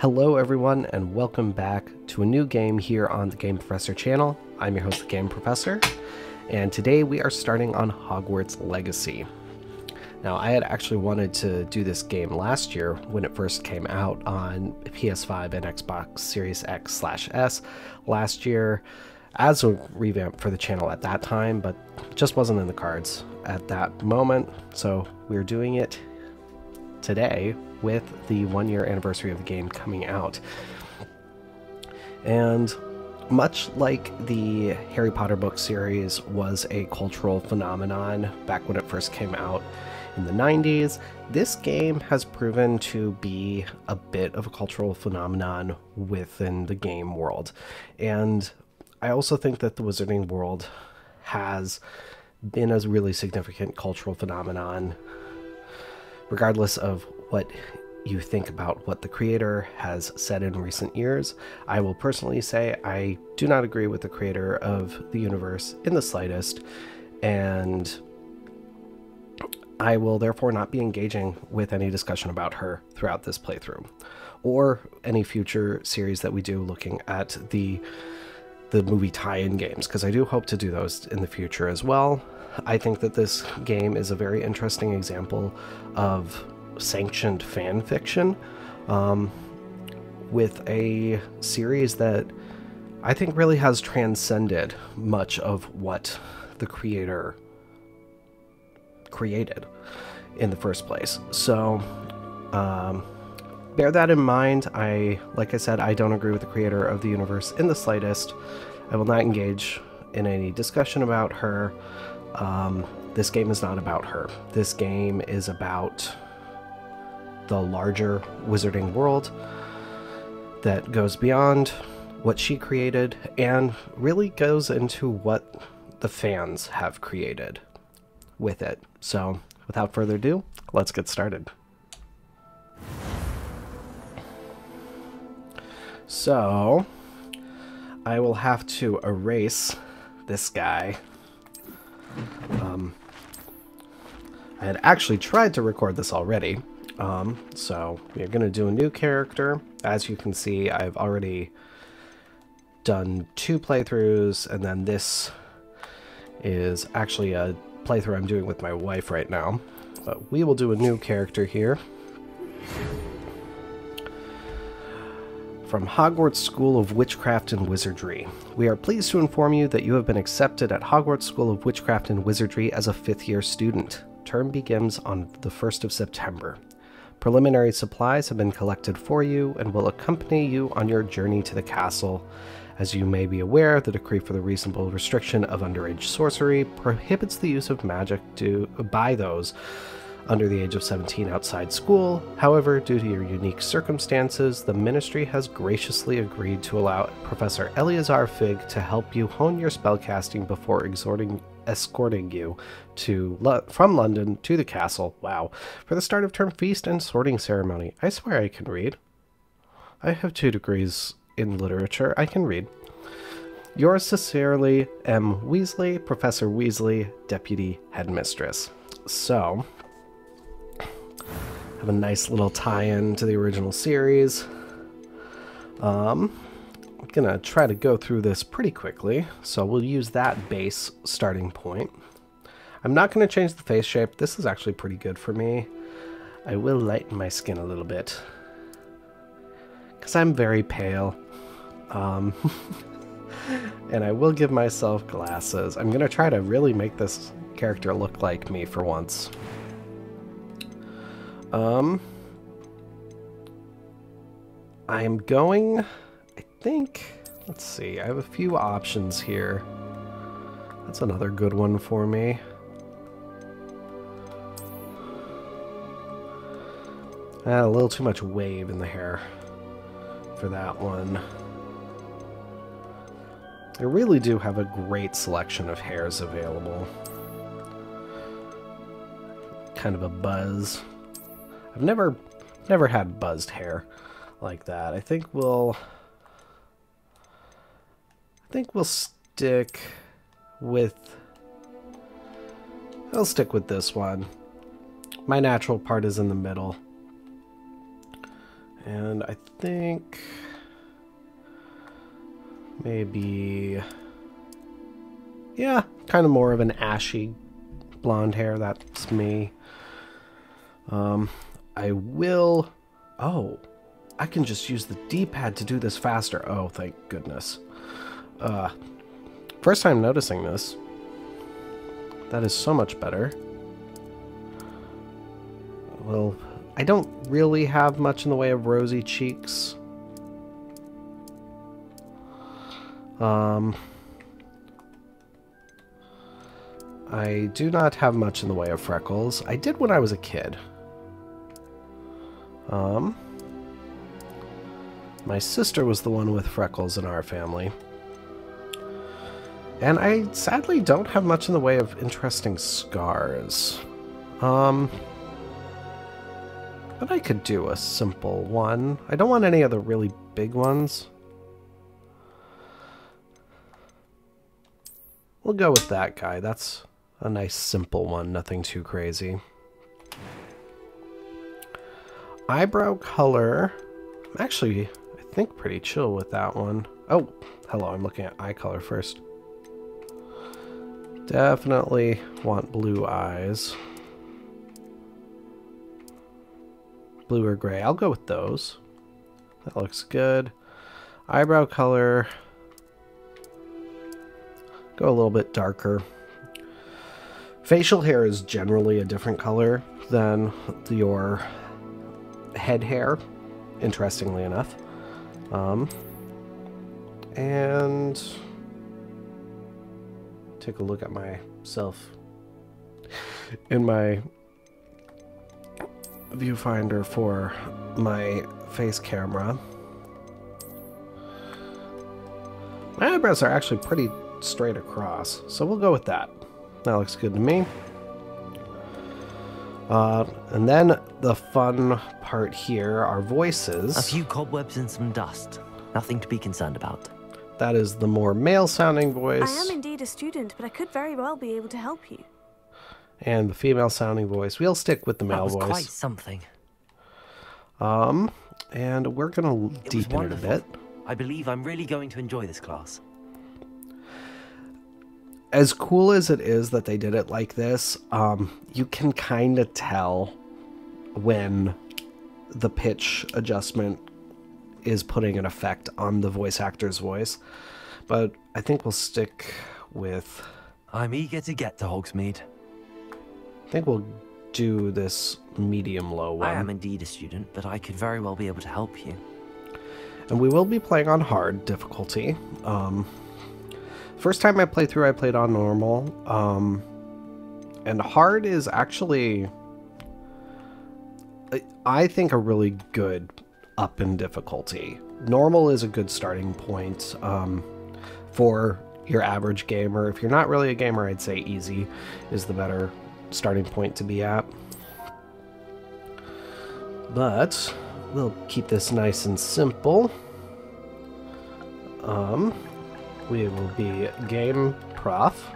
Hello everyone and welcome back to a new game here on the Game Professor channel. I'm your host, the Game Professor, and today we are starting on Hogwarts Legacy. Now, I had actually wanted to do this game last year when it first came out on PS5 and Xbox Series X/S last year as a revamp for the channel at that time, but it just wasn't in the cards at that moment, so we're doing it today with the 1-year anniversary of the game coming out. And much like the Harry Potter book series was a cultural phenomenon back when it first came out in the 90s, this game has proven to be a bit of a cultural phenomenon within the game world. And I also think that the wizarding world has been a really significant cultural phenomenon regardless of what you think about what the creator has said in recent years. I will personally say I do not agree with the creator of the universe in the slightest, and I will therefore not be engaging with any discussion about her throughout this playthrough, or any future series that we do looking at the movie tie-in games, because I do hope to do those in the future as well. I think that this game is a very interesting example of sanctioned fan fiction with a series that I think really has transcended much of what the creator created in the first place. So bear that in mind. Like I said, I don't agree with the creator of the universe in the slightest. I will not engage in any discussion about her. This game is not about her. This game is about the larger wizarding world that goes beyond what she created and really goes into what the fans have created with it. So, without further ado, let's get started. So, I will have to erase this guy. I had actually tried to record this already, so we're going to do a new character. As you can see, I've already done 2 playthroughs, and then this is actually a playthrough I'm doing with my wife right now. But we will do a new character here. From Hogwarts School of Witchcraft and Wizardry. We are pleased to inform you that you have been accepted at Hogwarts School of Witchcraft and Wizardry as a 5th-year student. Term begins on the 1st of September. Preliminary supplies have been collected for you and will accompany you on your journey to the castle. As you may be aware, the decree for the reasonable restriction of underage sorcery prohibits the use of magic by those under the age of 17 outside school. However, due to your unique circumstances, the Ministry has graciously agreed to allow Professor Eleazar Fig to help you hone your spellcasting before escorting you from London to the castle, for the start of term feast and sorting ceremony. I swear I can read. I have 2 degrees in literature. I can read. Yours sincerely, M. Weasley, Professor Weasley, Deputy Headmistress. So, have a nice little tie-in to the original series. I'm gonna try to go through this pretty quickly, so we'll use that base starting point. I'm not going to change the face shape. This is actually pretty good for me. I will lighten my skin a little bit because I'm very pale. And I will give myself glasses. I'm going to try to really make this character look like me for once. I'm going, I think, let's see, I have a few options here. That's another good one for me. A little too much wave in the hair for that one. I really do have a great selection of hairs available. Kind of a buzz. I've never had buzzed hair like that. I think we'll stick with this one. My natural part is in the middle. And I think maybe, yeah, kind of more of an ashy blonde hair. That's me. I will, oh, I can just use the D-pad to do this faster. Oh, thank goodness. First time noticing this. That is so much better. Well, I don't really have much in the way of rosy cheeks. I do not have much in the way of freckles. I did when I was a kid. My sister was the one with freckles in our family. And I sadly don't have much in the way of interesting scars. But I could do a simple one. I don't want any of the really big ones. We'll go with that guy. That's a nice simple one, nothing too crazy. Eyebrow color, I'm actually, I think, pretty chill with that one. Oh, hello, I'm looking at eye color first. Definitely want blue eyes. Blue or gray, I'll go with those. That looks good. Eyebrow color, go a little bit darker. Facial hair is generally a different color than your head hair, interestingly enough. And take a look at myself in my viewfinder for my face camera. My eyebrows are actually pretty straight across, so we'll go with that. That looks good to me. And then the fun part here are voices. A few cobwebs and some dust. Nothing to be concerned about. That is the more male-sounding voice. I am indeed a student, but I could very well be able to help you. And the female-sounding voice. We'll stick with the male voice. That was quite something. And we're going to deepen it a bit. I believe I'm really going to enjoy this class. As cool as it is that they did it like this, you can kind of tell when the pitch adjustment is putting an effect on the voice actor's voice. But I think we'll stick with... I'm eager to get to Hogsmeade. I think we'll do this medium-low one. I am indeed a student, but I could very well be able to help you. And we will be playing on hard difficulty. First time I played through, I played on normal. And hard is actually, I think, a really good up in difficulty. Normal is a good starting point for your average gamer. If you're not really a gamer, I'd say easy is the better starting point to be at. But we'll keep this nice and simple. We will be game prof.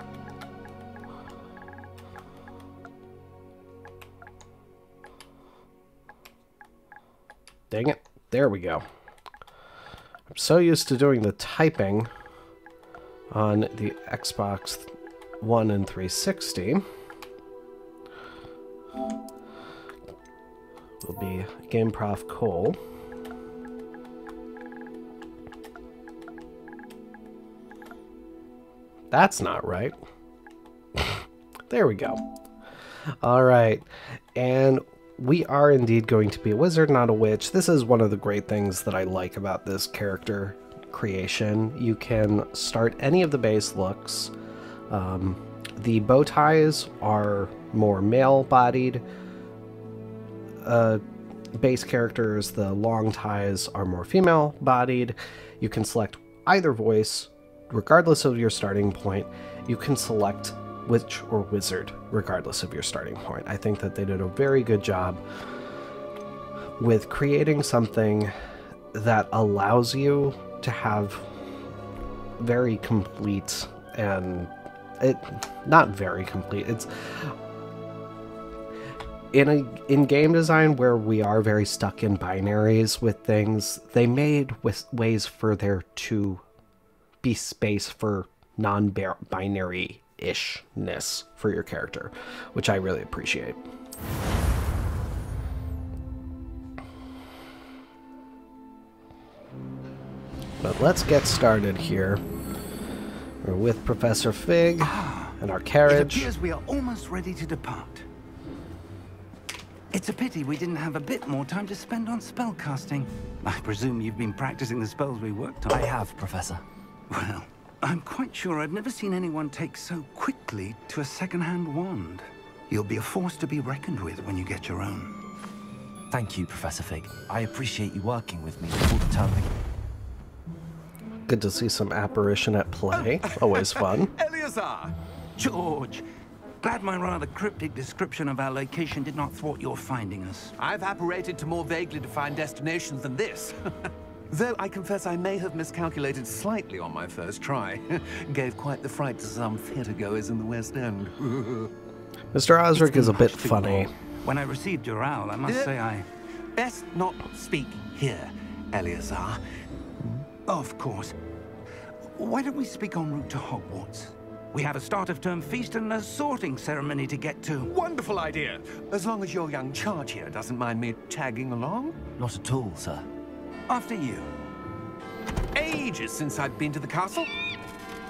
Dang it. There we go. I'm so used to doing the typing on the Xbox One and 360. Will be game prof Cole. That's not right. There we go. All right. And we are indeed going to be a wizard, not a witch. This is one of the great things that I like about this character creation. You can start any of the base looks. The bow ties are more male-bodied base characters. The long ties are more female-bodied. You can select either voice, regardless of your starting point. You can select witch or wizard, regardless of your starting point. I think that they did a very good job with creating something that allows you to have very complete, and not very complete, in game design where we are very stuck in binaries with things, they made ways for there to be space for non-binary-ishness for your character, which I really appreciate. But let's get started here. We're with Professor Fig and our carriage. It appears we are almost ready to depart. It's a pity we didn't have a bit more time to spend on spellcasting. I presume you've been practicing the spells we worked on. I have, Professor. Well, I'm quite sure I've never seen anyone take so quickly to a second-hand wand. You'll be a force to be reckoned with when you get your own. Thank you, Professor Fig. I appreciate you working with me before the term begins. Good to see some apparition at play. Always fun. Eleazar! George! Glad my rather cryptic description of our location did not thwart your finding us. I've apparated to more vaguely defined destinations than this. Though I confess I may have miscalculated slightly on my first try. Gave quite the fright to some theatergoers in the West End. Mr. Osric is a bit funny. When I received your owl, I must say I... Best not speak here, Eleazar. Of course. Why don't we speak en route to Hogwarts? We have a start-of-term feast and a sorting ceremony to get to. Wonderful idea. As long as your young charge here doesn't mind me tagging along. Not at all, sir. After you. Ages since I've been to the castle.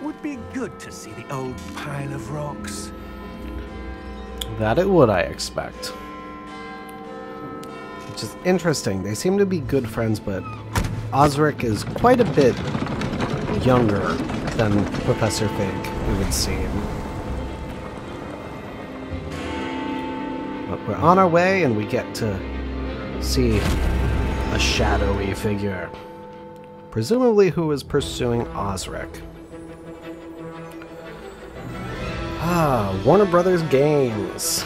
Would be good to see the old pile of rocks. That it would, I expect. Which is interesting. They seem to be good friends, but Osric is quite a bit younger than Professor Fig, it would seem. But we're on our way, and we get to see a shadowy figure. Presumably who is pursuing Osric. Warner Brothers Games.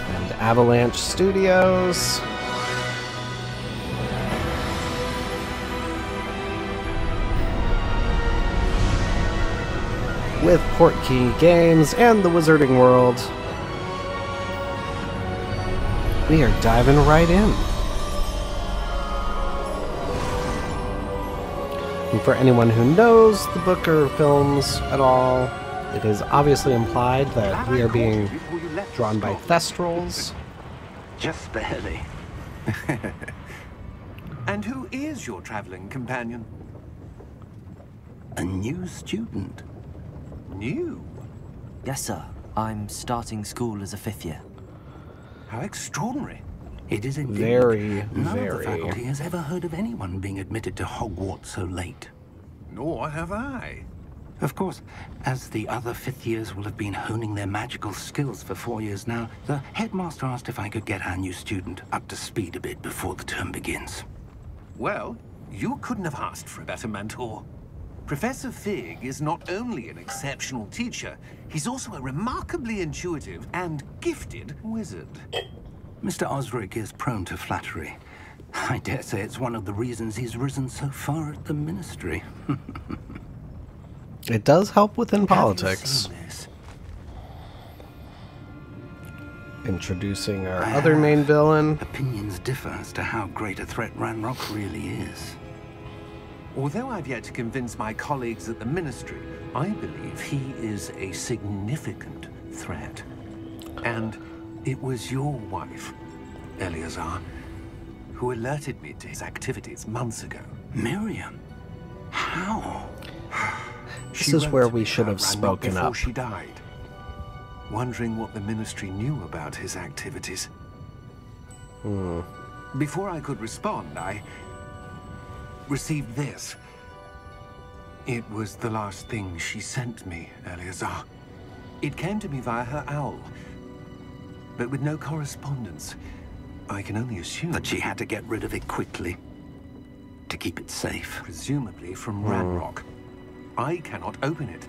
And Avalanche Studios. With Portkey Games and the Wizarding World. We are diving right in. And for anyone who knows the book or films at all, it is obviously implied that we are being drawn by Thestrals. Just barely. And who is your traveling companion? A new student. New? Yes, sir. I'm starting school as a 5th year. How extraordinary. It is indeed. Very, None very. of the faculty has ever heard of anyone being admitted to Hogwarts so late. Nor have I. Of course, as the other 5th years will have been honing their magical skills for 4 years now, the headmaster asked if I could get our new student up to speed a bit before the term begins. Well, you couldn't have asked for a better mentor. Professor Fig is not only an exceptional teacher, he's also a remarkably intuitive and gifted wizard. Mr. Osric is prone to flattery. I dare say it's one of the reasons he's risen so far at the ministry. It does help within Have you politics. seen this? Introducing our other main villain. Opinions differ as to how great a threat Ranrock really is. Although I've yet to convince my colleagues at the ministry, I believe he is a significant threat. And it was your wife, Eleazar, who alerted me to his activities months ago. Miriam? How? This is where we should have spoken before up. she died, wondering what the ministry knew about his activities. Before I could respond, I received this. It was the last thing she sent me, Eleazar. It came to me via her owl, but with no correspondence. I can only assume That she had to get rid of it quickly to keep it safe. presumably from Ranrock. I cannot open it.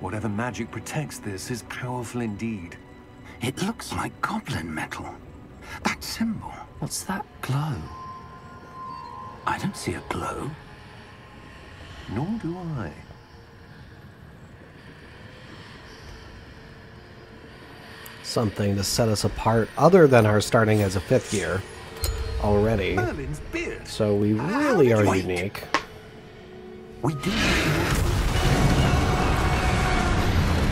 Whatever magic protects this is powerful indeed. It looks like goblin metal. That symbol. What's that glow? I don't see a glow. Nor do I. something to set us apart other than our starting as a 5th year already. Merlin's beard. So we really are unique. We do.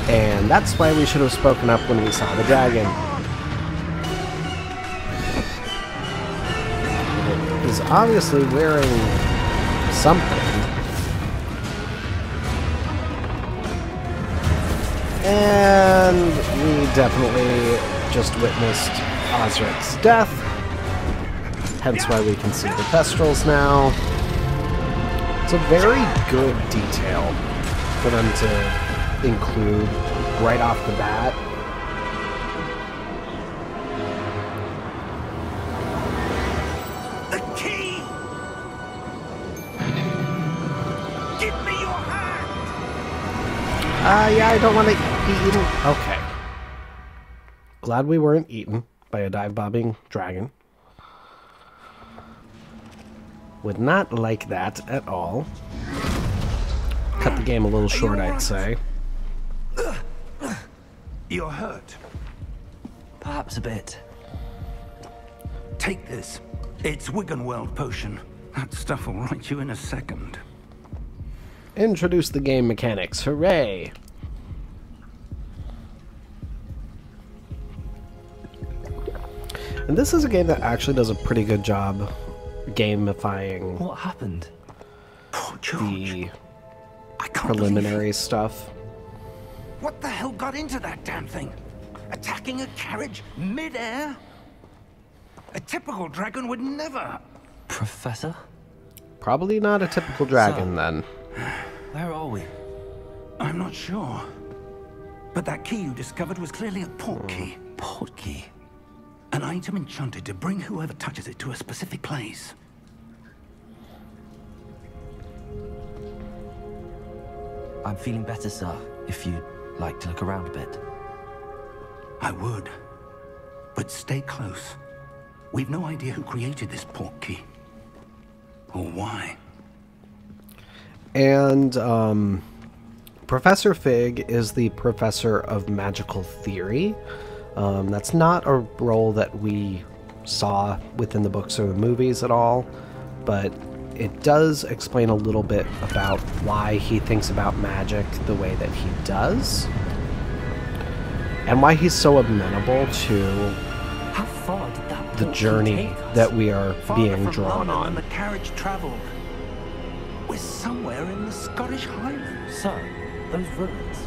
And that's why we should have spoken up when we saw the dragon. He's obviously wearing something. And we definitely just witnessed Osric's death. Hence why we can see the Thestrals now. It's a very good detail for them to include right off the bat. The key! Give me your hand! Yeah, I don't want to be eaten. Okay. Glad we weren't eaten by a dive-bobbing dragon. Would not like that at all. Cut the game a little short, I'd say. You're hurt. Perhaps a bit. Take this. It's Wiggenweld potion. That stuff will right you in a second. Introduce the game mechanics. Hooray! And this is a game that actually does a pretty good job gamifying What happened? Poor George. the I can't preliminary stuff. What the hell got into that damn thing? Attacking a carriage mid-air? A typical dragon would never. Professor? Probably not a typical dragon, then. Where are we? I'm not sure. But that key you discovered was clearly a port key. Port key. An item enchanted to bring whoever touches it to a specific place. I'm feeling better, sir. If you'd like to look around a bit. I would. But stay close. We've no idea who created this port key. Or why. And Professor Fig is the professor of magical theory. That's not a role that we saw within the books or the movies at all, but it does explain a little bit about why he thinks about magic the way that he does, and why he's so amenable to How far did that the port key journey take us? that we are Farther being from drawn London on. than the carriage traveled. We're somewhere in the Scottish Highlands. Sir, those ruins.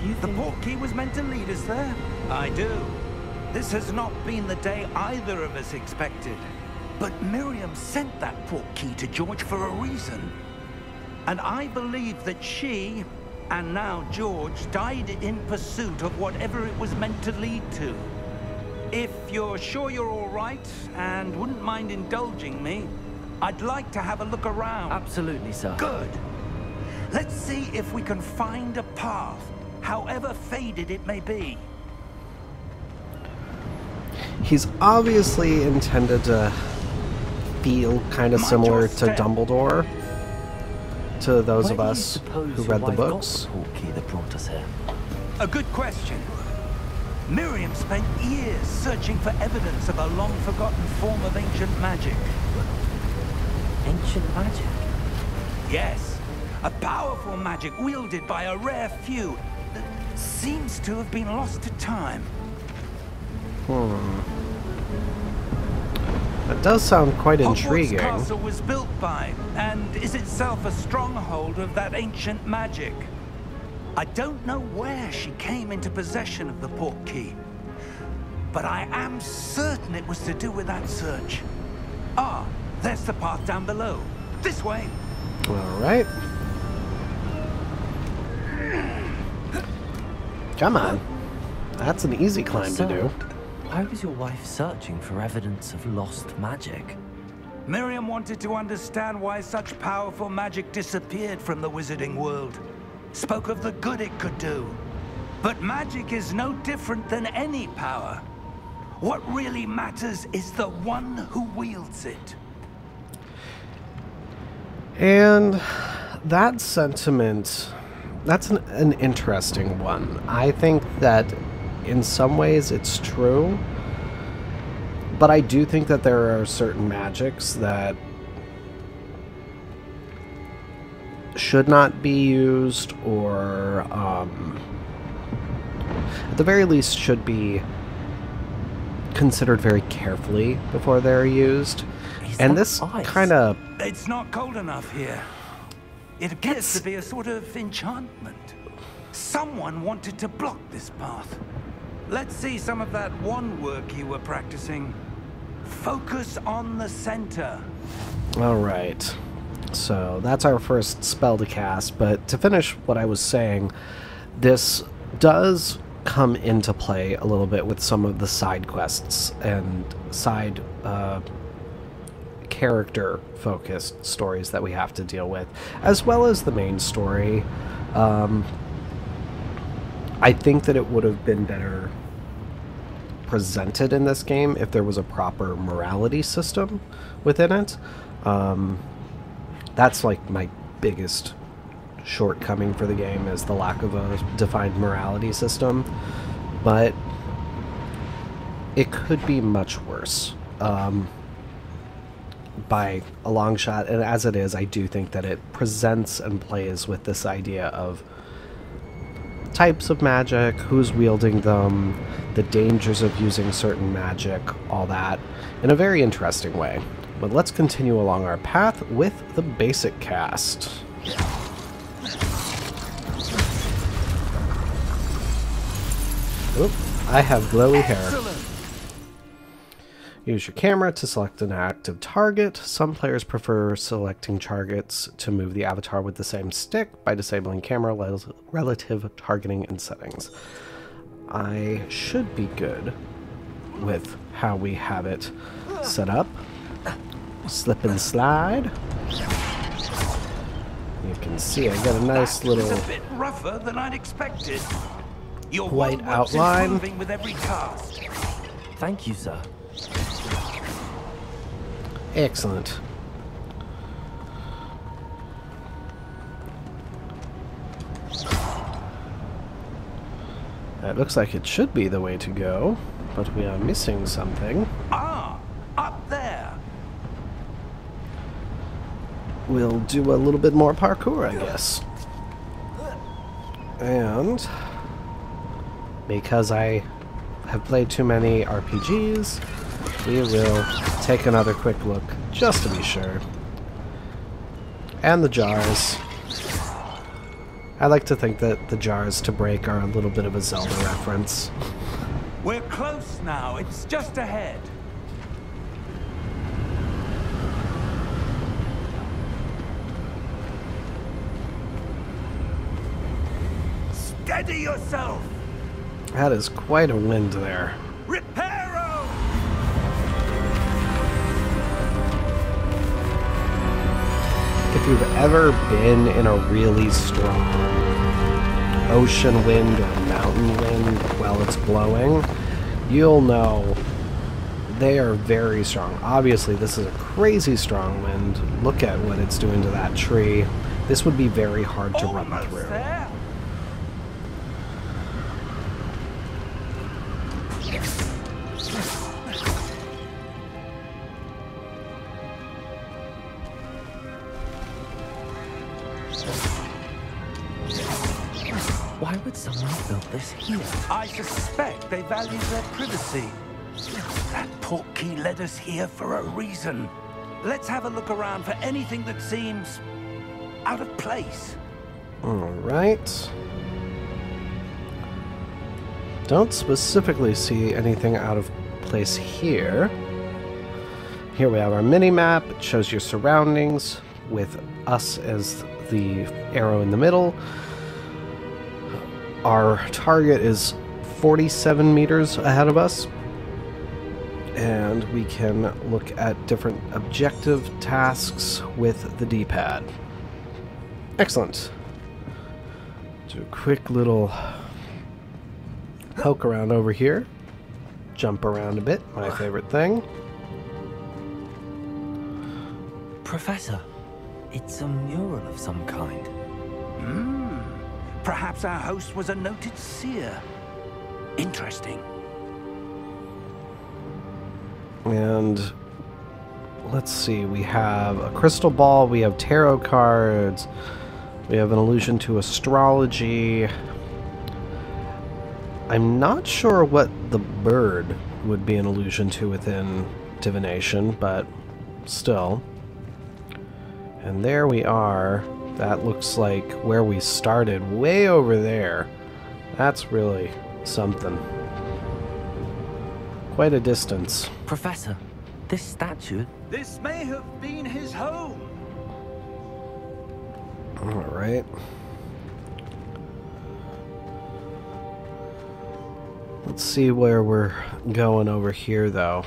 Do you The think... port key was meant to lead us there? I do. This has not been the day either of us expected. But Miriam sent that port key to George for a reason. And I believe that she, and now George, died in pursuit of whatever it was meant to lead to. If you're sure you're all right, and wouldn't mind indulging me, I'd like to have a look around. Absolutely, sir. Good. Let's see if we can find a path, however faded it may be. He's obviously intended to feel kind of Mind similar your to step. Dumbledore, to those Where of do you us suppose who your read the wife got books. the port key that brought us here? A good question. Miriam spent years searching for evidence of a long-forgotten form of ancient magic. Ancient magic? Yes, a powerful magic wielded by a rare few that seems to have been lost to time. That does sound quite intriguing. Hogwarts Castle was built by, and is itself a stronghold of that ancient magic. I don't know where she came into possession of the port key, but I am certain it was to do with that search. Ah, there's the path down below. This way. All right. Come on. That's an easy climb to do. Why was your wife searching for evidence of lost magic? Miriam wanted to understand why such powerful magic disappeared from the wizarding world. Spoke of the good it could do. But magic is no different than any power. What really matters is the one who wields it. And that sentiment, that's an interesting one. I think that in some ways it's true, but I do think that there are certain magics that should not be used, or at the very least should be considered very carefully before they're used. And this kind of... It's not cold enough here. It appears to be a sort of enchantment. Someone wanted to block this path. Let's see some of that wand work you were practicing. Focus on the center. All right. So that's our first spell to cast, but to finish what I was saying, this does come into play a little bit with some of the side quests and side character-focused stories that we have to deal with, as well as the main story. I think that it would have been better presented in this game if there was a proper morality system within it. That's like my biggest shortcoming for the game, is the lack of a defined morality system, but it could be much worse by a long shot, and as it is, I do think that it presents and plays with this idea of types of magic, who's wielding them, the dangers of using certain magic, all that, in a very interesting way. But let's continue along our path with the basic cast. Oop, I have glowy hair. Use your camera to select an active target. Some players prefer selecting targets to move the avatar with the same stick by disabling camera relative targeting and settings. I should be good with how we have it set up. Slip and slide. You can see I got a nice little a bit rougher than I'd expected. Your white outline. With every cast. Thank you, sir. Excellent. That looks like it should be the way to go, but we are missing something. Ah, up there. We'll do a little bit more parkour, I guess. And because I have played too many RPGs, we will take another quick look just to be sure. And the jars. I like to think that the jars to break are a little bit of a Zelda reference. We're close now. It's just ahead. Steady yourself. That is quite a wind there. Reparo! If you've ever been in a really strong ocean wind or mountain wind while it's blowing, you'll know they are very strong. Obviously, this is a crazy strong wind. Look at what it's doing to that tree. This would be very hard to run through. There. Why would someone have built this here? I suspect they value their privacy. That portkey led us here for a reason. Let's have a look around for anything that seems out of place. Alright. Don't specifically see anything out of place here. Here we have our mini-map. It shows your surroundings with us as the arrow in the middle. Our target is 47 meters ahead of us, and we can look at different objective tasks with the D-pad. Excellent. Do a quick little poke around over here. Jump around a bit, my favorite thing. Professor, it's a mural of some kind. Perhaps our host was a noted seer. Interesting. And let's see, we have a crystal ball, we have tarot cards, we have an allusion to astrology. I'm not sure what the bird would be an allusion to within divination, but still. And there we are. That looks like where we started, way over there. That's really something. Quite a distance. Professor, this statue... This may have been his home. Alright. Let's see where we're going over here, though.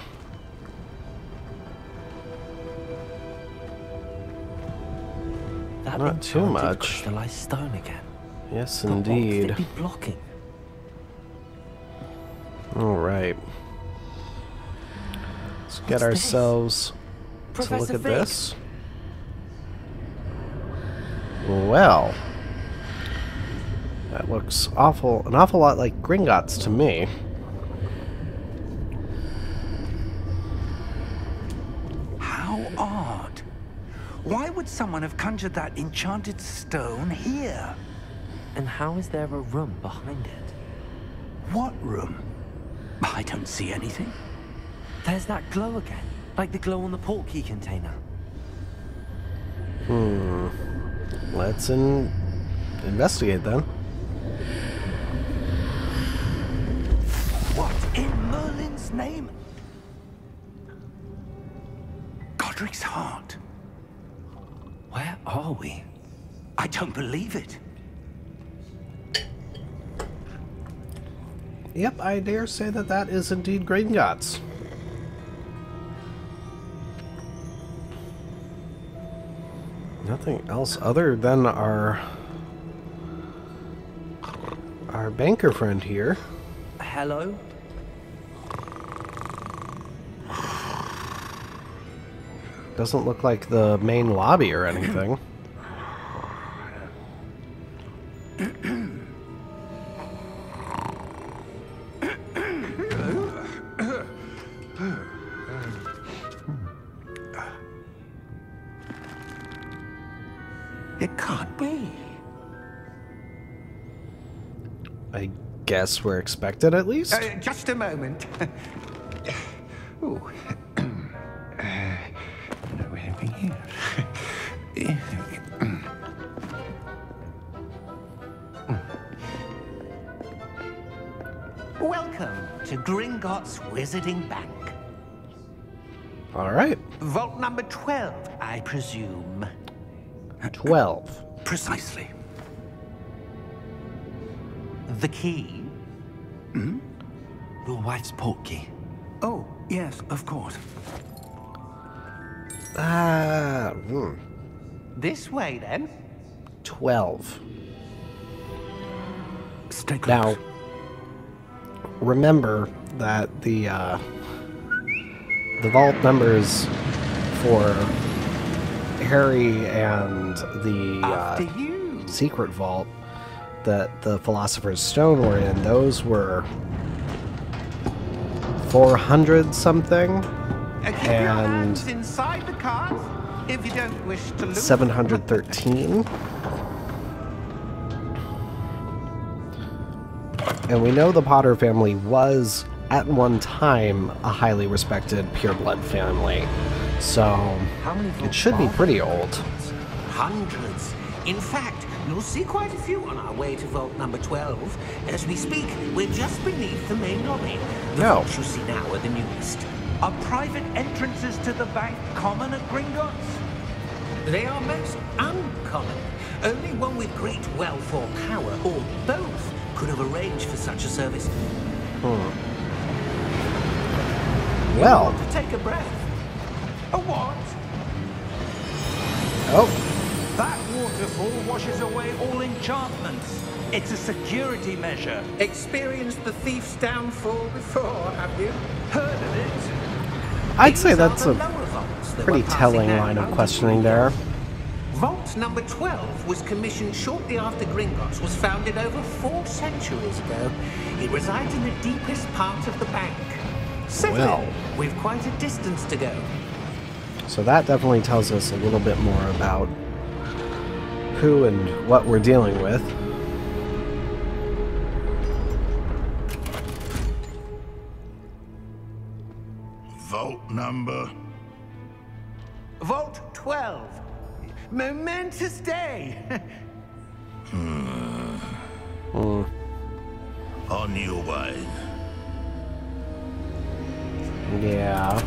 That Not too enchanted much. crystallized stone again. Yes, But what could indeed. it be blocking? Alright. Let's get What's ourselves to look Professor at Fig. this. Well, that looks an awful lot like Gringotts to me. How odd. Why would someone have conjured that enchanted stone here? And how is there a room behind it? What room? I don't see anything. There's that glow again, like the glow on the portkey container. Let's investigate then. What in Merlin's name? Godric's heart. Where are we? I don't believe it. Yep, I dare say that that is indeed Gringotts. Nothing else other than our banker friend here. Hello? Doesn't look like the main lobby or anything. It can't be. I guess we're expected at least. Just a moment. Ooh. Anything here? Welcome to Gringotts Wizarding Bank. All right. Vault number 12, I presume. 12. Precisely. The key? Your wife's portkey. Oh, yes, of course. This way, then. 12. Stay close. Now, remember that the vault numbers for Harry and the After you. secret vault that the Philosopher's Stone were in, those were 400 something Keep your and hands inside the cart if you don't wish to lose. 713. And we know the Potter family was, at one time, a highly respected pureblood family. So, How many it vaults should be are pretty there? old. Hundreds. In fact, you'll see quite a few on our way to vault number 12. As we speak, we're just beneath the main lobby. The No. vaults you see now are the newest. Are private entrances to the bank common at Gringotts? They are most uncommon. Only one with great wealth or power, or both, could have arranged for such a service. Well, To take a breath. A what? oh, That waterfall washes away all enchantments. It's a security measure. Experienced the thief's downfall before, have you? Heard of it? I'd say These are that's the a lower vaults that pretty we're passing telling now line of out questioning there. Vault number 12 was commissioned shortly after Gringotts was founded over 4 centuries ago. It resides in the deepest part of the bank. Settle in. We've quite a distance to go. So that definitely tells us a little bit more about who and what we're dealing with. Vault number? Vault 12. Momentous day. On your way. Yeah.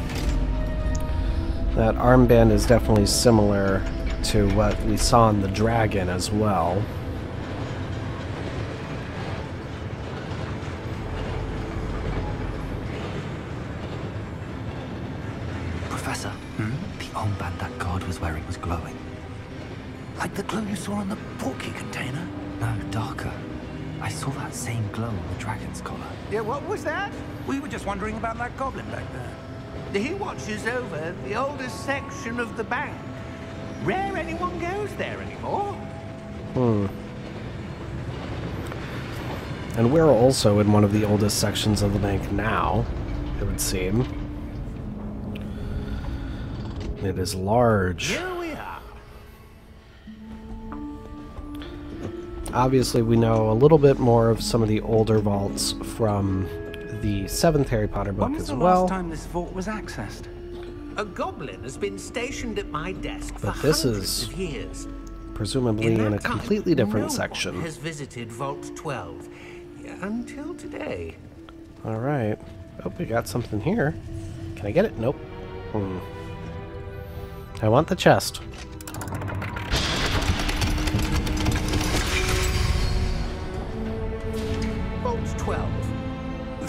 That armband is definitely similar to what we saw in the dragon as well. Professor, the armband that guard was wearing was glowing. Like the glow you saw on the portkey container? No, darker. I saw that same glow on the dragon's collar. Yeah, what was that? We were just wondering about that goblin back there. He watches over the oldest section of the bank. Rare anyone goes there anymore. And we're also in one of the oldest sections of the bank now, it would seem. It is large. Here we are. Obviously, we know a little bit more of some of the older vaults from the 7th Harry Potter book When was as the well. last time this vault was accessed? A goblin has been stationed at my desk for But this hundreds is of years. presumably in a completely different section. No one has visited Vault 12 until today. All right. Oh, we got something here. Can I get it? Nope. I want the chest. Vault 12.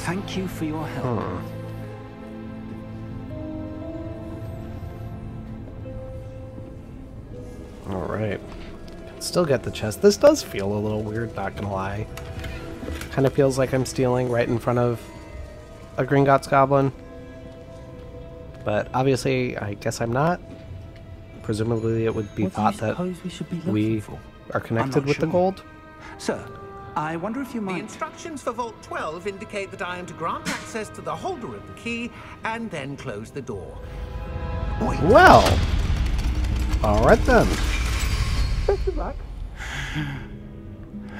Thank you for your help. All right. Still get the chest. This does feel a little weird, not gonna lie. Kind of feels like I'm stealing right in front of a Gringotts goblin. But obviously, I guess I'm not. Presumably, it would be What do you thought that suppose we should be looking we for? are connected with the sure. gold. Sir, I wonder if you The might... instructions for Vault 12 indicate that I am to grant access to the holder of the key and then close the door. Wait. Well, all right then. Best of luck.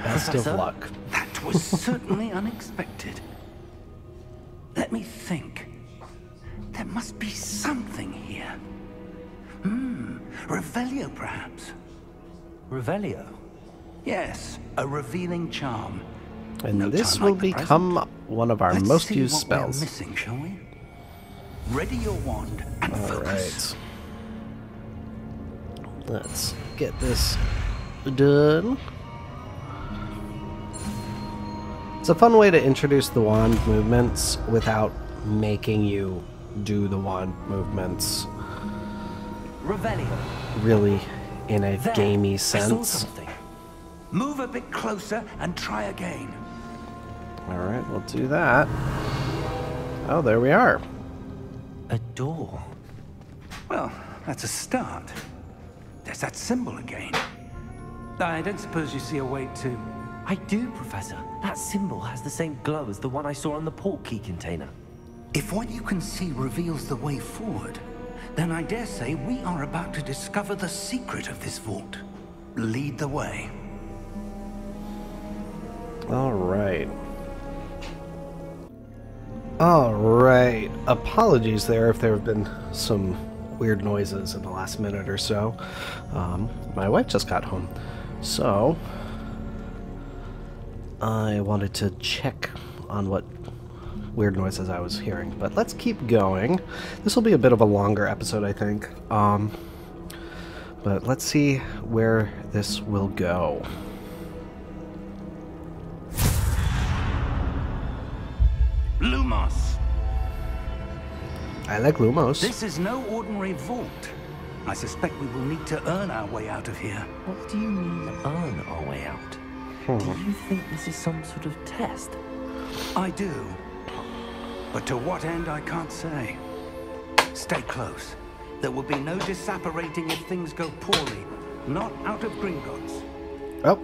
Best of Professor, luck. That was certainly unexpected. Let me think. There must be something here. Revelio, perhaps. Revelio? Yes, a revealing charm. And No this time will like the become present. one of our Let's most see used what spells. we're missing, shall we? Ready your wand and All focus. right. Let's get this done. It's a fun way to introduce the wand movements without making you do the wand movements Revelio. really in a There, gamey I saw sense. something. Move a bit closer and try again. All right, we'll do that. Oh, there we are. A door. Well, that's a start. There's that symbol again. I don't suppose you see a way to... I do, Professor. That symbol has the same glow as the one I saw on the portkey container. If what you can see reveals the way forward, then I dare say we are about to discover the secret of this vault. Lead the way. All right. All right. Apologies there if there have been some weird noises in the last minute or so. My wife just got home, so I wanted to check on what weird noises I was hearing. But let's keep going. This will be a bit of a longer episode, I think. But let's see where this will go. Lumos! I like Lumos. This is no ordinary vault. I suspect we will need to earn our way out of here. What do you mean, earn our way out? Do you think this is some sort of test? I do. But to what end, I can't say. Stay close. There will be no disapparating if things go poorly. not out of Gringotts. Oh.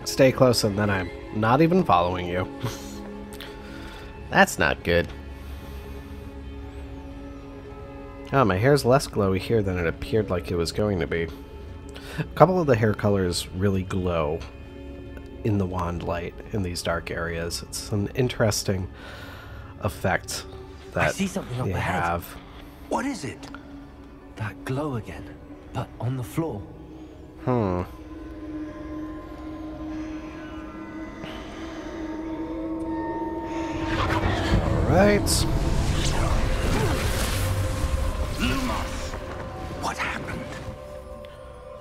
Stay close and then I'm not even following you. That's not good. Oh, my hair's less glowy here than it appeared like it was going to be. A couple of the hair colors really glow in the wand light in these dark areas. It's an interesting effect that I see something up you ahead. have. What is it? That glow again, but on the floor. Hmm. Alright. Lumos! What happened?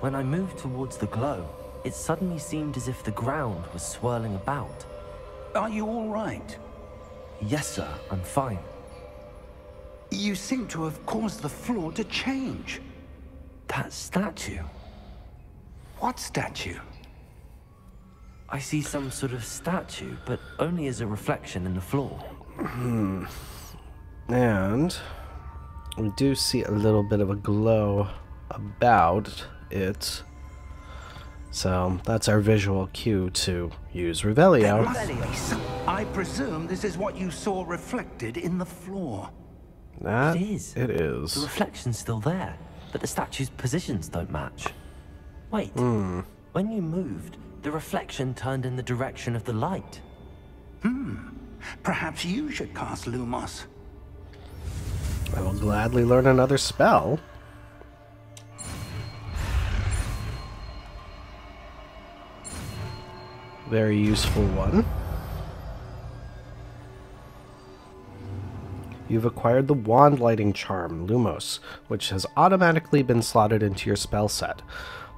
When I moved towards the glow, it suddenly seemed as if the ground was swirling about. Are you all right? Yes, sir, I'm fine. You seem to have caused the floor to change. That statue. What statue? I see some sort of statue, but only as a reflection in the floor. And we do see a little bit of a glow about it. So that's our visual cue to use There Revelio. must be some... I presume this is what you saw reflected in the floor. That It is. it The is. reflection's still there, but the statue's positions don't match. Wait, when you moved, the reflection turned in the direction of the light. Perhaps you should cast Lumos. I will gladly learn another spell. Very useful one. You've acquired the Wand Lighting Charm, Lumos, which has automatically been slotted into your spell set.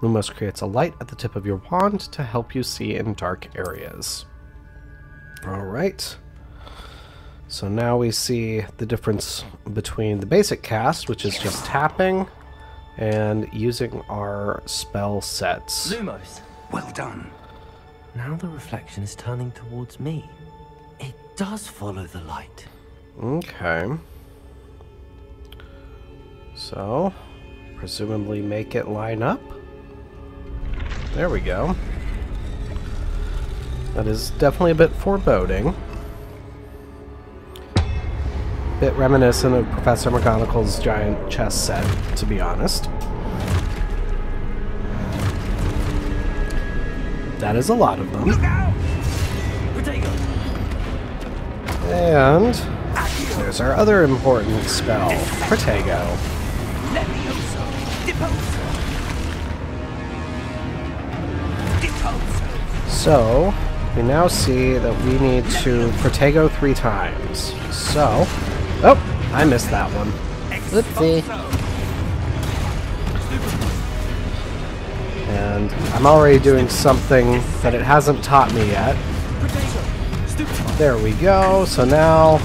Lumos creates a light at the tip of your wand to help you see in dark areas. Alright. So now we see the difference between the basic cast, which is just tapping, and using our spell sets. Lumos! Well done. Now the reflection is turning towards me. It does follow the light. Okay. So, presumably make it line up. There we go. That is definitely a bit foreboding. Bit reminiscent of Professor McGonagall's giant chess set, to be honest. That is a lot of them. Look out! Protego! And there's our other important spell, Protego. Levioso! Deposo! Deposo! So, we now see that we need to Protego 3 times. So, oh, I missed that one. Whoopsie. And I'm already doing something that it hasn't taught me yet. There we go. So now,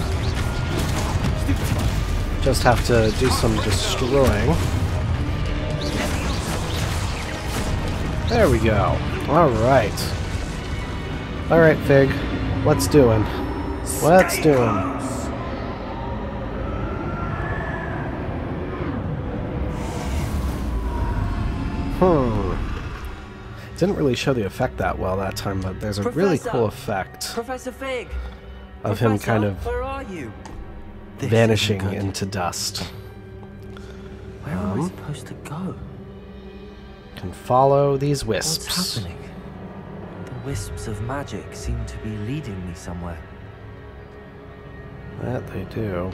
just have to do some destroying. There we go. Alright. Alright, Fig. What's doing? What's doing? Didn't really show the effect that well that time, but there's a really cool effect Professor Fig! of him kind of Where are you? This vanishing isn't good. into dust. Where am I supposed to go? Can follow these What's wisps. happening? The wisps of magic seem to be leading me somewhere. That they do.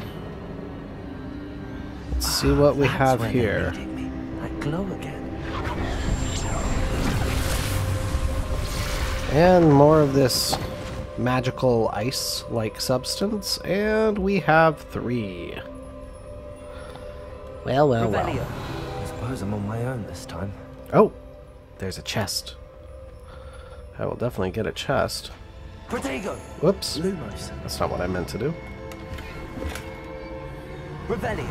Let's see what we That's have where they're here. leading me. That glow again. And more of this magical ice-like substance, and we have 3. Well, well, Revelio. well. I suppose I'm on my own this time. Oh, there's a chest. I will definitely get a chest. Protego! Whoops, Lumos. that's not what I meant to do. Revelio.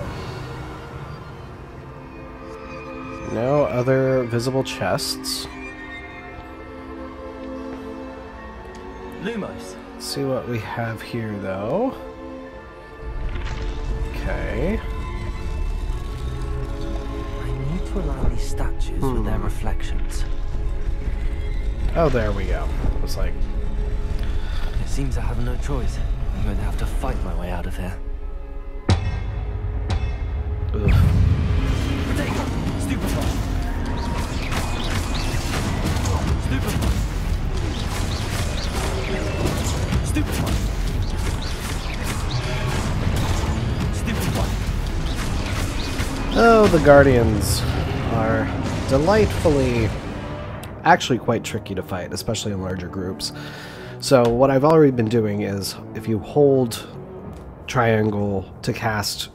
No other visible chests. Lumos. Let's see what we have here, though. Okay. I need to to align these statues with their reflections. Oh, there we go. It was like... It seems I have no choice. I'm going to have to fight my way out of here. Ugh. Oh, the Guardians are delightfully, actually quite tricky to fight, especially in larger groups. So what I've already been doing is, if you hold triangle to cast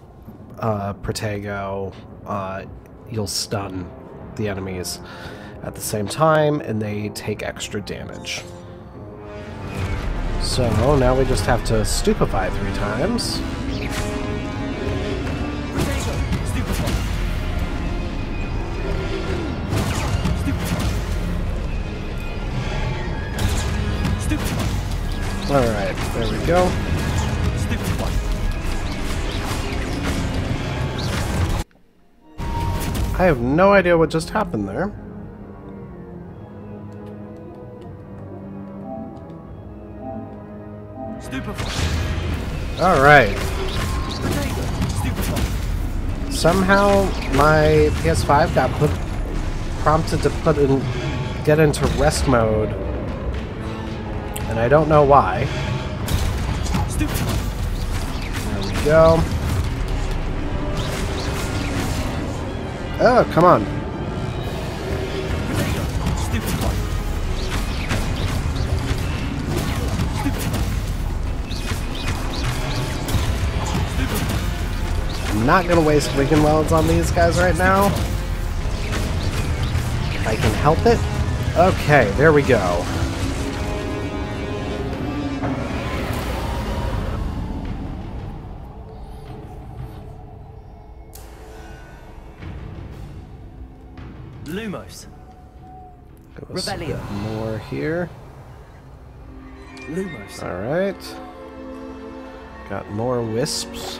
Protego, you'll stun the enemies at the same time, and they take extra damage. So now we just have to stupefy 3 times. Alright, there we go. I have no idea what just happened there. Alright. Somehow my PS5 got prompted to get into rest mode. And I don't know why. There we go. Oh, come on. I'm not gonna waste Wigan Welds on these guys right now. If I can help it. Okay, there we go. Lumos. Rebellion. More here. Lumos. Alright. Got more wisps.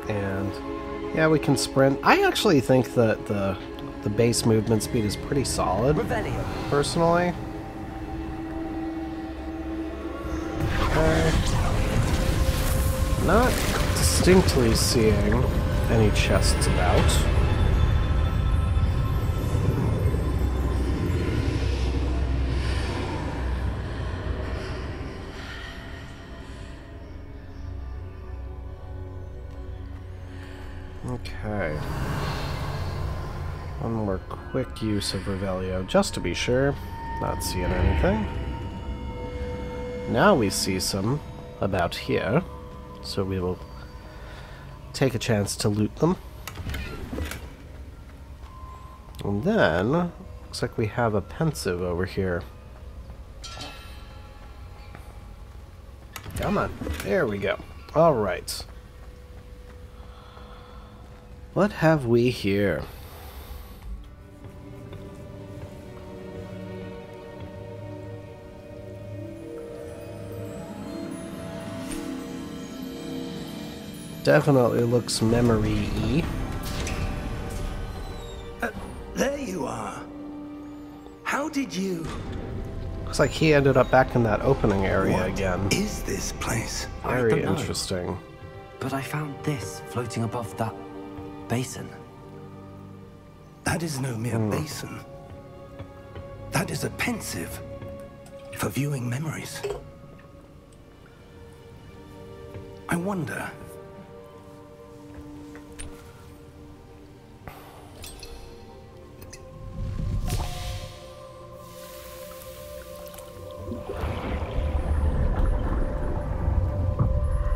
And yeah, we can sprint. I actually think that the base movement speed is pretty solid. Rebellion. Personally. Okay. Not distinctly seeing any chests about. Okay. One more quick use of Revelio, just to be sure. Not seeing anything. Now we see some about here. So we will take a chance to loot them. And then, looks like we have a pensive over here. Come on. There we go. Alright. What have we here? Definitely looks memory-y. There you are. How did you... Looks like he ended up back in that opening area again. What is this place? Very interesting. But I found this floating above that basin. That is no mere basin. That is a pensive for viewing memories. I wonder...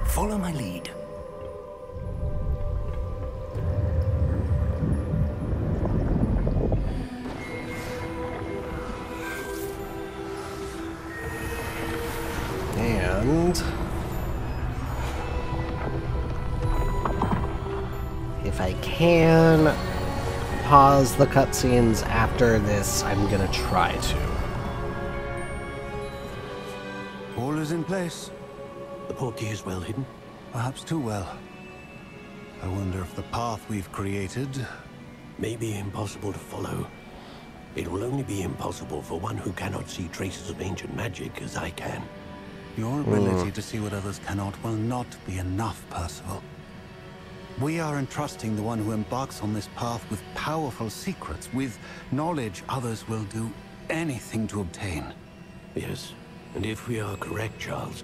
Follow my lead. And if I can pause the cutscenes after this, I'm gonna try to. All is in place. The portkey is well hidden. Perhaps too well. I wonder if the path we've created may be impossible to follow. It will only be impossible for one who cannot see traces of ancient magic as I can. Your ability to see what others cannot will not be enough, Percival. We are entrusting the one who embarks on this path with powerful secrets, with knowledge others will do anything to obtain. Yes, and if we are correct, Charles,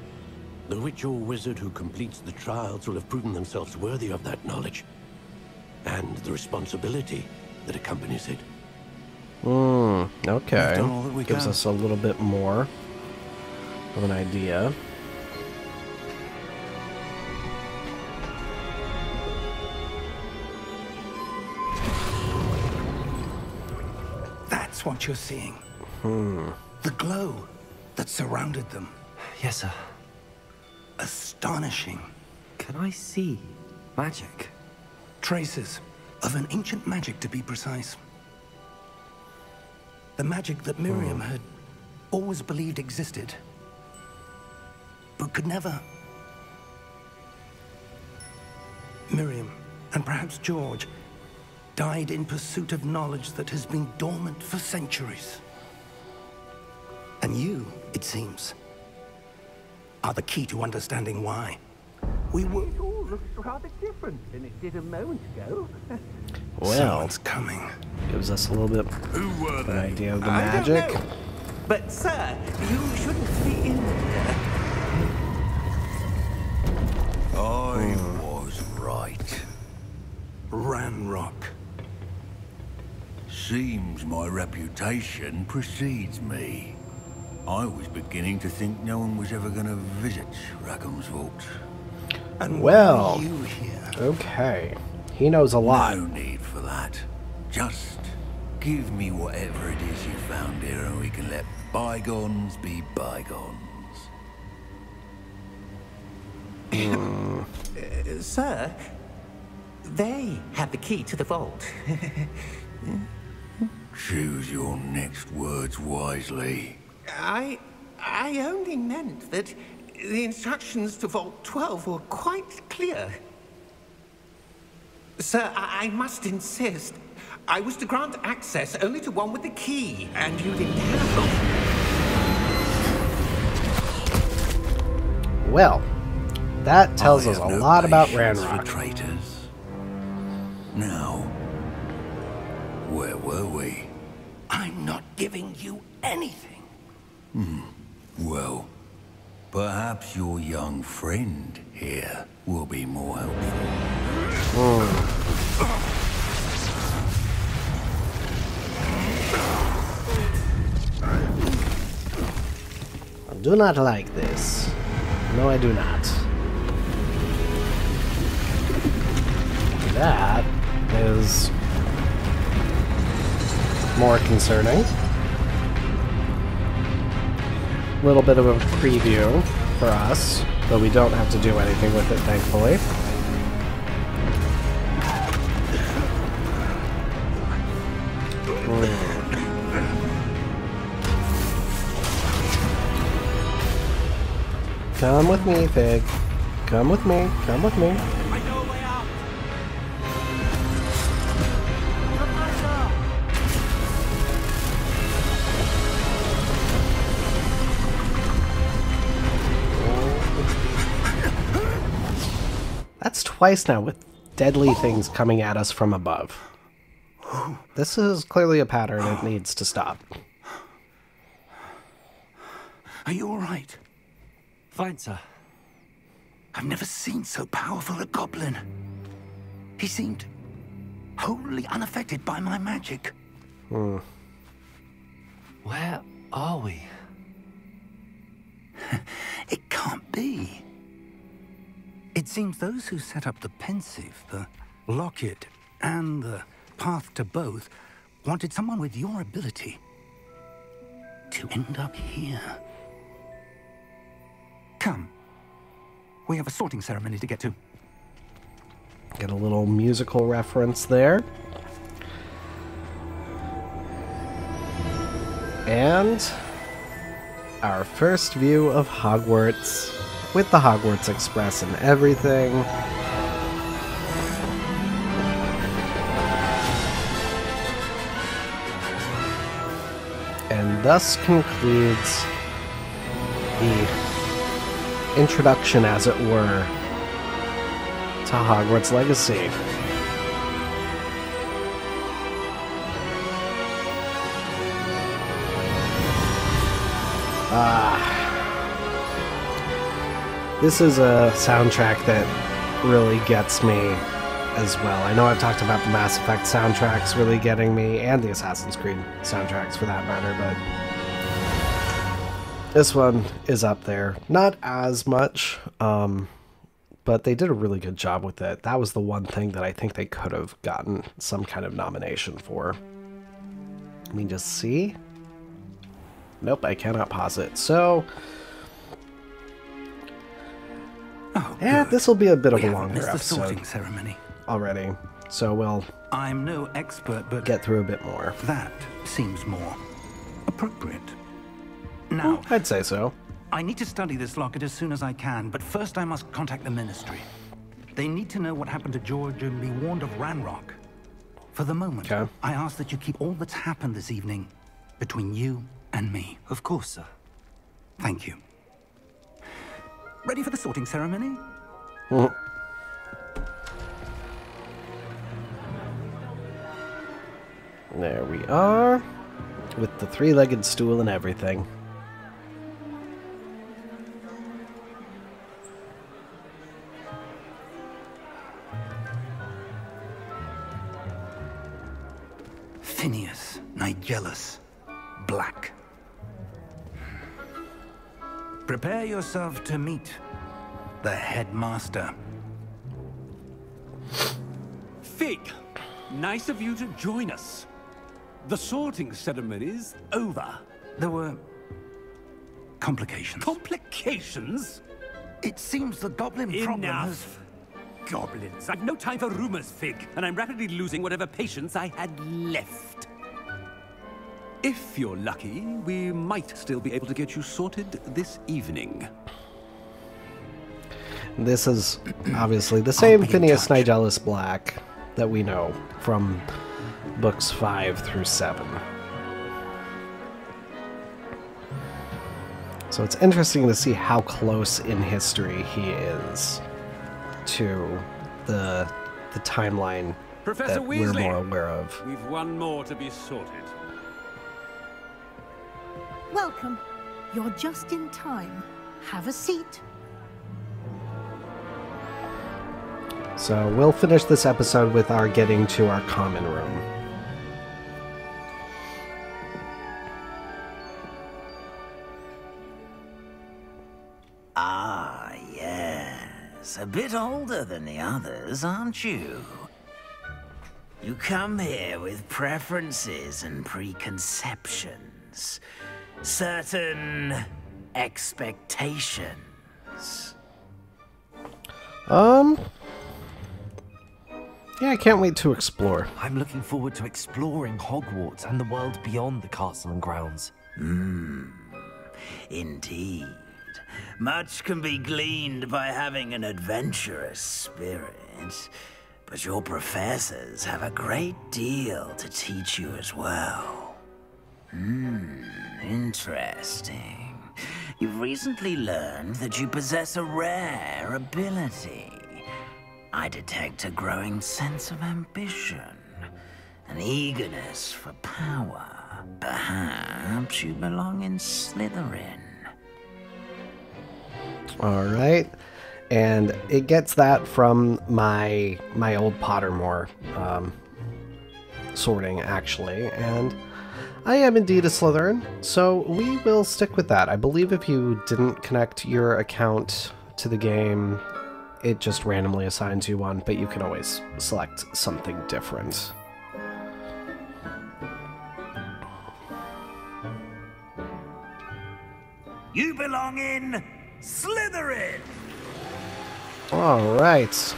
the witch or wizard who completes the trials will have proven themselves worthy of that knowledge, and the responsibility that accompanies it. Okay. Done all that we Gives can. us a little bit more of an idea. That's what you're seeing. The glow that surrounded them. Yes, sir. Astonishing. Can I see magic? Traces of an ancient magic, to be precise. The magic that Miriam had always believed existed, but could never. Miriam, and perhaps George, died in pursuit of knowledge that has been dormant for centuries. And you, it seems, are the key to understanding why. It all looks rather different than it did a moment ago. Well, Someone's coming. gives us a little bit Who were of an they? idea of the I don't magic. know. But, sir, you shouldn't be in here. I was right. Ranrock. Seems my reputation precedes me. I was beginning to think no one was ever going to visit Rackham's Vault. And Well, why are you here? Okay. He knows a lot. No need for that. Just give me whatever it is you found here and we can let bygones be bygones. Sir, they have the key to the vault. Choose your next words wisely. I only meant that the instructions to Vault 12 were quite clear. Sir, I must insist. I was to grant access only to one with the key, and you didn't have them. Well, that tells I us a have no lot about patience for Ranrock. traitors. Now, where were we? I'm not giving you anything. Well, perhaps your young friend here will be more helpful. I do not like this. No, I do not. That is more concerning. Little bit of a preview for us, but we don't have to do anything with it, thankfully. Come with me, Fig. Come with me. Come with me. I know a way out. That's twice now with deadly things coming at us from above. This is clearly a pattern. It needs to stop. Are you all right? Fine, sir. I've never seen so powerful a goblin. He seemed wholly unaffected by my magic. Where are we? It can't be. It seems those who set up the pensive, the locket, and the path to both wanted someone with your ability to end up here. Come. We have a sorting ceremony to get to. Get a little musical reference there. And our first view of Hogwarts with the Hogwarts Express and everything. And thus concludes the introduction, as it were, to Hogwarts Legacy. This is a soundtrack that really gets me as well. I know I've talked about the Mass Effect soundtracks really getting me, and the Assassin's Creed soundtracks for that matter, but this one is up there. Not as much, but they did a really good job with it. That was the one thing that I think they could have gotten some kind of nomination for. Let me just see. Nope, I cannot pause it. So, yeah, this will be a bit of a longer episode sorting ceremony already. So we'll I'm no expert, but get through a bit more. That seems more appropriate. Now, I'd say so. I need to study this locket as soon as I can, but first I must contact the Ministry. They need to know what happened to George and be warned of Ranrock. For the moment, I ask that you keep all that's happened this evening between you and me. Of course, sir. Thank you. Ready for the sorting ceremony? There we are, with the three-legged stool and everything. Phineas Nigellus Black. Prepare yourself to meet the headmaster. Fig, nice of you to join us. The sorting ceremony's over. There were complications. Complications? It seems the goblin problem has... Goblins. I've no time for rumors, Fig, and I'm rapidly losing whatever patience I had left. If you're lucky, we might still be able to get you sorted this evening. This is obviously the same Phineas Nigellus Black that we know from books 5 through 7. So it's interesting to see how close in history he is to the timeline Professor that Weasley, we're more aware of. We've one more to be sorted. Welcome. You're just in time. Have a seat. So we'll finish this episode with our getting to our common room. Ah, yes. A bit older than the others, aren't you? You come here with preferences and preconceptions. Certain expectations. Yeah, I can't wait to explore. I'm looking forward to exploring Hogwarts and the world beyond the castle and grounds. Indeed. Much can be gleaned by having an adventurous spirit, but your professors have a great deal to teach you as well. Interesting. You've recently learned that you possess a rare ability. I detect a growing sense of ambition, an eagerness for power. Perhaps you belong in Slytherin. All right, and it gets that from my old Pottermore sorting, actually, and I am indeed a Slytherin, so we will stick with that. I believe if you didn't connect your account to the game, it just randomly assigns you one, but you can always select something different. You belong in Slytherin! All right.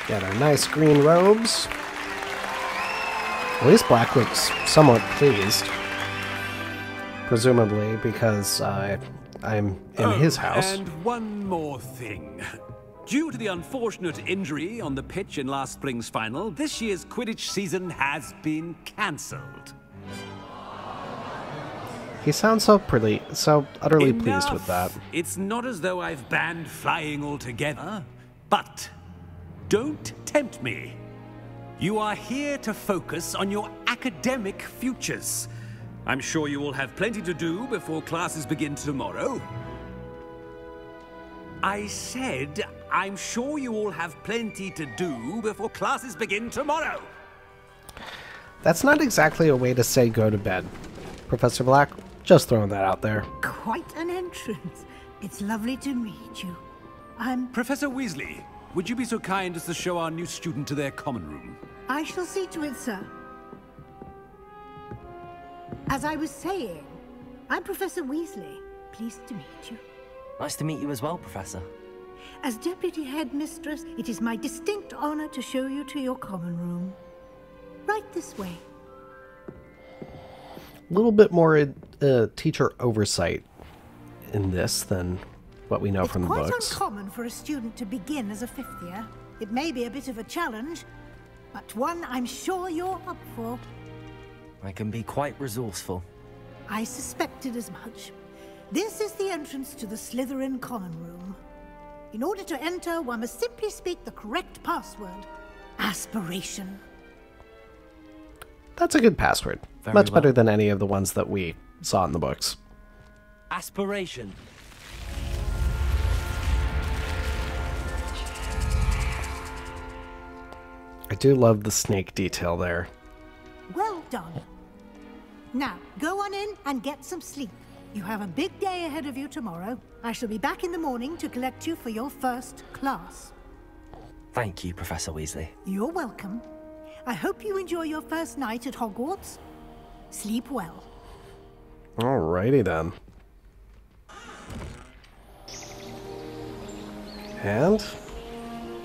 Got our nice green robes. At least Black looks somewhat pleased. Presumably because I'm in his house. And one more thing. Due to the unfortunate injury on the pitch in last spring's final, this year's Quidditch season has been cancelled. He sounds so utterly pleased with that. It's not as though I've banned flying altogether, but don't tempt me. You are here to focus on your academic futures. I'm sure you will have plenty to do before classes begin tomorrow. I said, I'm sure you all have plenty to do before classes begin tomorrow. That's not exactly a way to say go to bed. Professor Black, just throwing that out there. Quite an entrance. It's lovely to meet you. I'm... Professor Weasley, would you be so kind as to show our new student to their common room? I shall see to it, sir. As I was saying, I'm Professor Weasley. Pleased to meet you. Nice to meet you as well, Professor. As Deputy Headmistress, it is my distinct honor to show you to your common room. Right this way. A little bit more teacher oversight in this than what we know from the books. It's quite uncommon for a student to begin as a fifth year. It may be a bit of a challenge, but one I'm sure you're up for. I can be quite resourceful. I suspected as much. This is the entrance to the Slytherin common room. In order to enter, one must simply speak the correct password. Aspiration. That's a good password. Very Much well. better than any of the ones that we saw in the books. Aspiration. I do love the snake detail there. Well done. Now, go on in and get some sleep. You have a big day ahead of you tomorrow. I shall be back in the morning to collect you for your first class. Thank you, Professor Weasley. You're welcome. I hope you enjoy your first night at Hogwarts. Sleep well. Alrighty then. And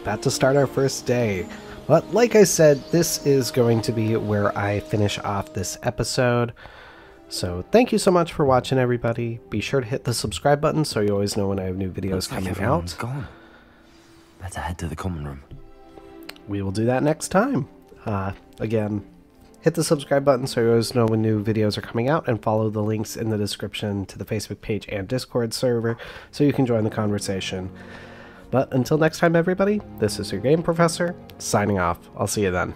about to start our first day. But like I said, this is going to be where I finish off this episode. So thank you so much for watching, everybody. Be sure to hit the subscribe button so you always know when I have new videos coming out. Gone. Better head to the common room. We will do that next time. Again, hit the subscribe button so you always know when new videos are coming out, and follow the links in the description to the Facebook page and Discord server so you can join the conversation. But until next time, everybody, this is your Game Professor, signing off. I'll see you then.